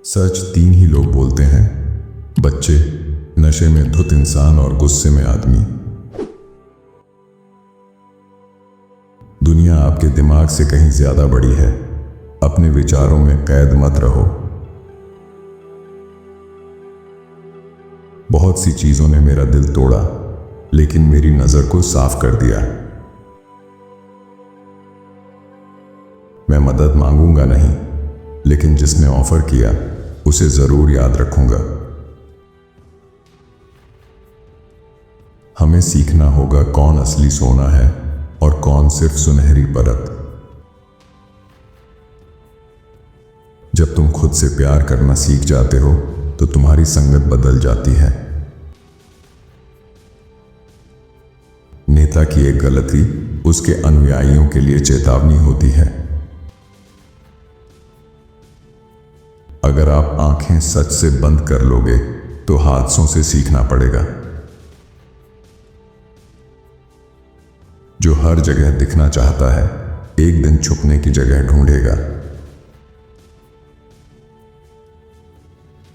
सच तीन ही लोग बोलते हैं, बच्चे, नशे में धुत इंसान और गुस्से में आदमी। दुनिया आपके दिमाग से कहीं ज्यादा बड़ी है। अपने विचारों में कैद मत रहो। बहुत सी चीजों ने मेरा दिल तोड़ा, लेकिन मेरी नजर को साफ कर दिया। मैं मदद मांगूंगा नहीं, लेकिन जिसने ऑफर किया उसे जरूर याद रखूंगा। हमें सीखना होगा कौन असली सोना है और कौन सिर्फ सुनहरी परत। जब तुम खुद से प्यार करना सीख जाते हो तो तुम्हारी संगत बदल जाती है। नेता की एक गलती उसके अनुयायियों के लिए चेतावनी होती है। अगर आप आंखें सच से बंद कर लोगे तो हादसों से सीखना पड़ेगा। जो हर जगह दिखना चाहता है, एक दिन छुपने की जगह ढूंढेगा।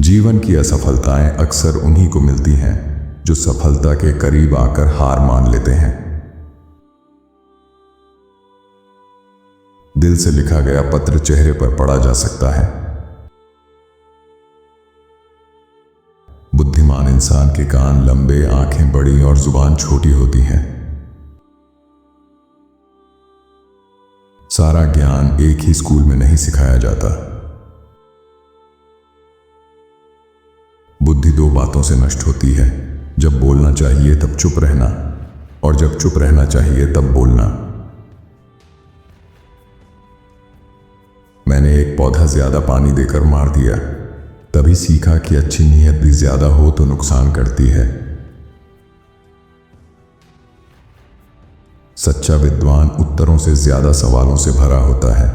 जीवन की असफलताएं अक्सर उन्हीं को मिलती हैं जो सफलता के करीब आकर हार मान लेते हैं। दिल से लिखा गया पत्र चेहरे पर पढ़ा जा सकता है। बुद्धिमान इंसान के कान लंबे, आंखें बड़ी और जुबान छोटी होती हैं। सारा ज्ञान एक ही स्कूल में नहीं सिखाया जाता। बुद्धि दो बातों से नष्ट होती है, जब बोलना चाहिए तब चुप रहना, और जब चुप रहना चाहिए तब बोलना। मैंने एक पौधा ज्यादा पानी देकर मार दिया, तभी सीखा कि अच्छी नीयत भी ज्यादा हो तो नुकसान करती है। सच्चा विद्वान उत्तरों से ज्यादा सवालों से भरा होता है।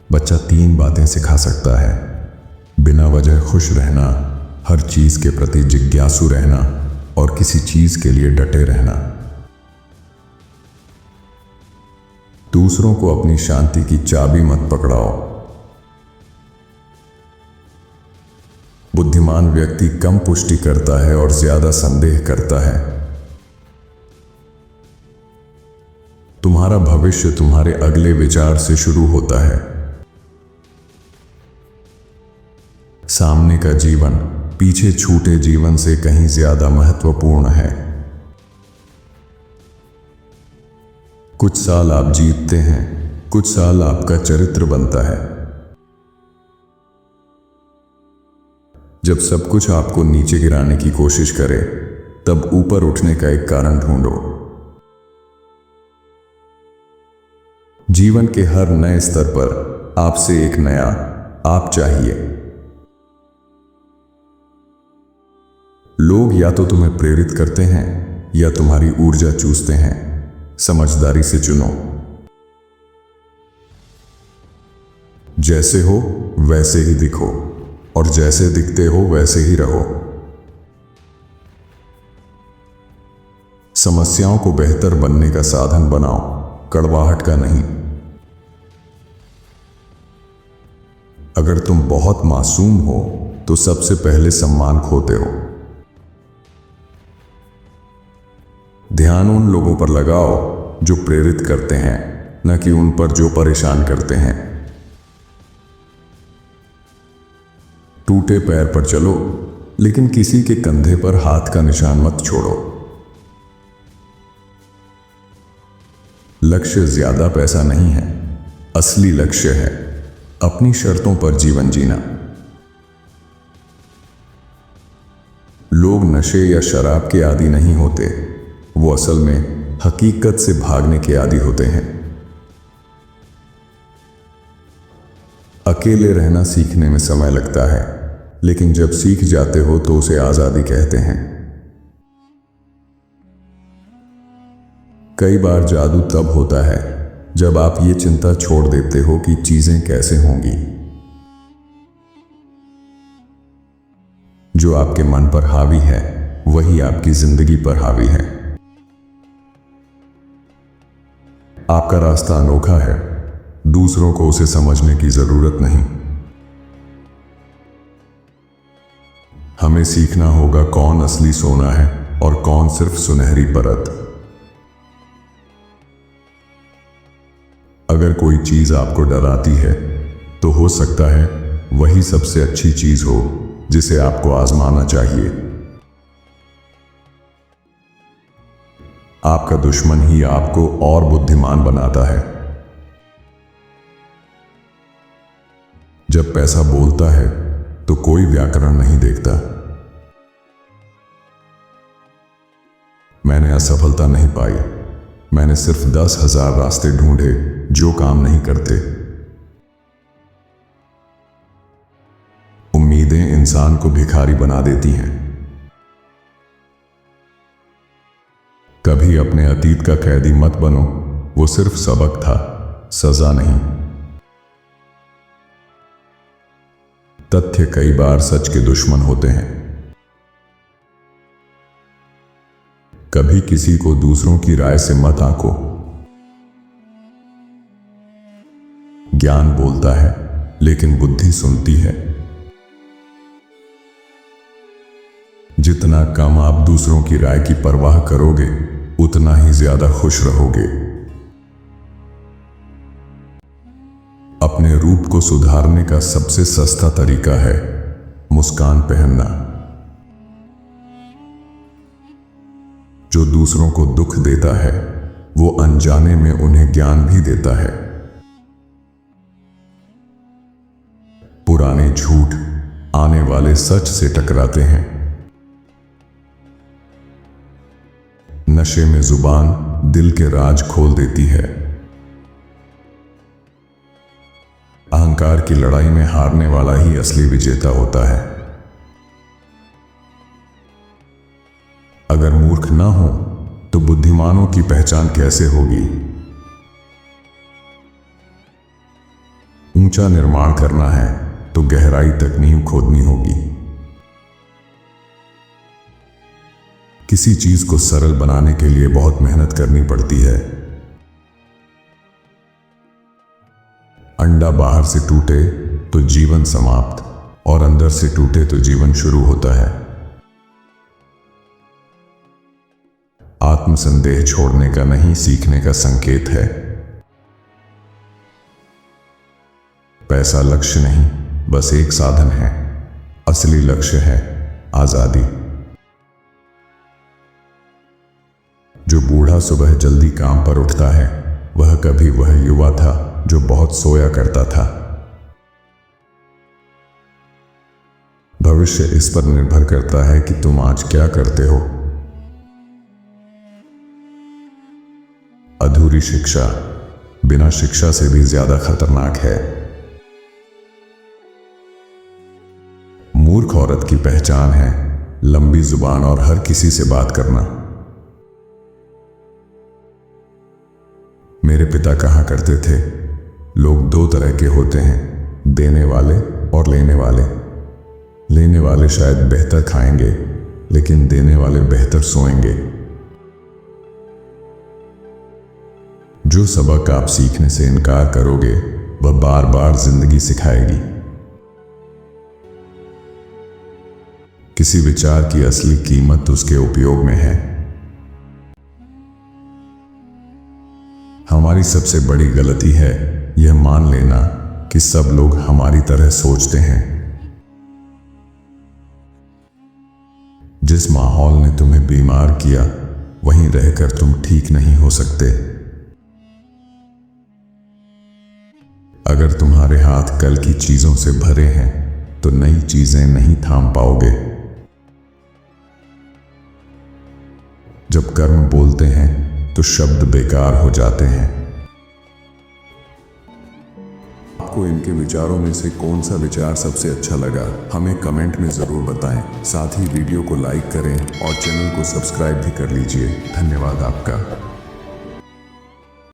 बच्चा तीन बातें सिखा सकता है: बिना वजह खुश रहना, हर चीज के प्रति जिज्ञासु रहना और किसी चीज के लिए डटे रहना। दूसरों को अपनी शांति की चाबी मत पकड़ाओ। बुद्धिमान व्यक्ति कम पुष्टि करता है और ज्यादा संदेह करता है। तुम्हारा भविष्य तुम्हारे अगले विचार से शुरू होता है। सामने का जीवन पीछे छूटे जीवन से कहीं ज्यादा महत्वपूर्ण है। कुछ साल आप जीतते हैं, कुछ साल आपका चरित्र बनता है। जब सब कुछ आपको नीचे गिराने की कोशिश करे, तब ऊपर उठने का एक कारण ढूंढो। जीवन के हर नए स्तर पर आपसे एक नया आप चाहिए। लोग या तो तुम्हें प्रेरित करते हैं या तुम्हारी ऊर्जा चूसते हैं। समझदारी से चुनो। जैसे हो वैसे ही दिखो, और जैसे दिखते हो वैसे ही रहो। समस्याओं को बेहतर बनने का साधन बनाओ, कड़वाहट का नहीं। अगर तुम बहुत मासूम हो तो सबसे पहले सम्मान खोते हो। ध्यान उन लोगों पर लगाओ जो प्रेरित करते हैं, न कि उन पर जो परेशान करते हैं। टूटे पैर पर चलो, लेकिन किसी के कंधे पर हाथ का निशान मत छोड़ो। लक्ष्य ज्यादा पैसा नहीं है, असली लक्ष्य है अपनी शर्तों पर जीवन जीना। लोग नशे या शराब के आदी नहीं होते, वो असल में हकीकत से भागने के आदी होते हैं। अकेले रहना सीखने में समय लगता है, लेकिन जब सीख जाते हो तो उसे आजादी कहते हैं। कई बार जादू तब होता है जब आप ये चिंता छोड़ देते हो कि चीजें कैसे होंगी। जो आपके मन पर हावी है वही आपकी जिंदगी पर हावी है। आपका रास्ता अनोखा है, दूसरों को उसे समझने की जरूरत नहीं। हमें सीखना होगा कौन असली सोना है और कौन सिर्फ सुनहरी परत। अगर कोई चीज आपको डराती है तो हो सकता है वही सबसे अच्छी चीज हो जिसे आपको आजमाना चाहिए। आपका दुश्मन ही आपको और बुद्धिमान बनाता है। जब पैसा बोलता है तो कोई व्याकरण नहीं देखता। मैंने असफलता नहीं पाई, मैंने सिर्फ 10,000 रास्ते ढूंढे जो काम नहीं करते। उम्मीदें इंसान को भिखारी बना देती हैं। कभी अपने अतीत का कैदी मत बनो, वो सिर्फ सबक था, सजा नहीं। तथ्य कई बार सच के दुश्मन होते हैं। कभी किसी को दूसरों की राय से मत आंको। ज्ञान बोलता है लेकिन बुद्धि सुनती है। जितना कम आप दूसरों की राय की परवाह करोगे उतना ही ज्यादा खुश रहोगे। अपने रूप को सुधारने का सबसे सस्ता तरीका है मुस्कान पहनना। जो दूसरों को दुख देता है वो अनजाने में उन्हें ज्ञान भी देता है। पुराने झूठ आने वाले सच से टकराते हैं। नशे में जुबान दिल के राज खोल देती है। अहंकार की लड़ाई में हारने वाला ही असली विजेता होता है। अगर मूर्ख ना हो तो बुद्धिमानों की पहचान कैसे होगी। ऊंचा निर्माण करना है तो गहराई तक नींव खोदनी होगी। किसी चीज को सरल बनाने के लिए बहुत मेहनत करनी पड़ती है। अंडा बाहर से टूटे तो जीवन समाप्त और अंदर से टूटे तो जीवन शुरू होता है। आत्मसंदेह छोड़ने का नहीं, सीखने का संकेत है। पैसा लक्ष्य नहीं, बस एक साधन है। असली लक्ष्य है आजादी। जो बूढ़ा सुबह जल्दी काम पर उठता है वह कभी वह युवा था जो बहुत सोया करता था। भविष्य इस पर निर्भर करता है कि तुम आज क्या करते हो। अधूरी शिक्षा बिना शिक्षा से भी ज्यादा खतरनाक है। मूर्ख औरत की पहचान है लंबी जुबान और हर किसी से बात करना। मेरे पिता कहा करते थे, लोग दो तरह के होते हैं, देने वाले और लेने वाले। लेने वाले शायद बेहतर खाएंगे लेकिन देने वाले बेहतर सोएंगे। जो सबक आप सीखने से इनकार करोगे वह बार बार जिंदगी सिखाएगी। किसी विचार की असली कीमत उसके उपयोग में है। हमारी सबसे बड़ी गलती है यह मान लेना कि सब लोग हमारी तरह सोचते हैं। जिस माहौल ने तुम्हें बीमार किया वहीं रहकर तुम ठीक नहीं हो सकते। अगर तुम्हारे हाथ कल की चीजों से भरे हैं तो नई चीजें नहीं थाम पाओगे। जब कर्म बोलते हैं तो शब्द बेकार हो जाते हैं। आपको इनके विचारों में से कौन सा विचार सबसे अच्छा लगा हमें कमेंट में जरूर बताएं। साथ ही वीडियो को लाइक करें और चैनल को सब्सक्राइब भी कर लीजिए। धन्यवाद आपका।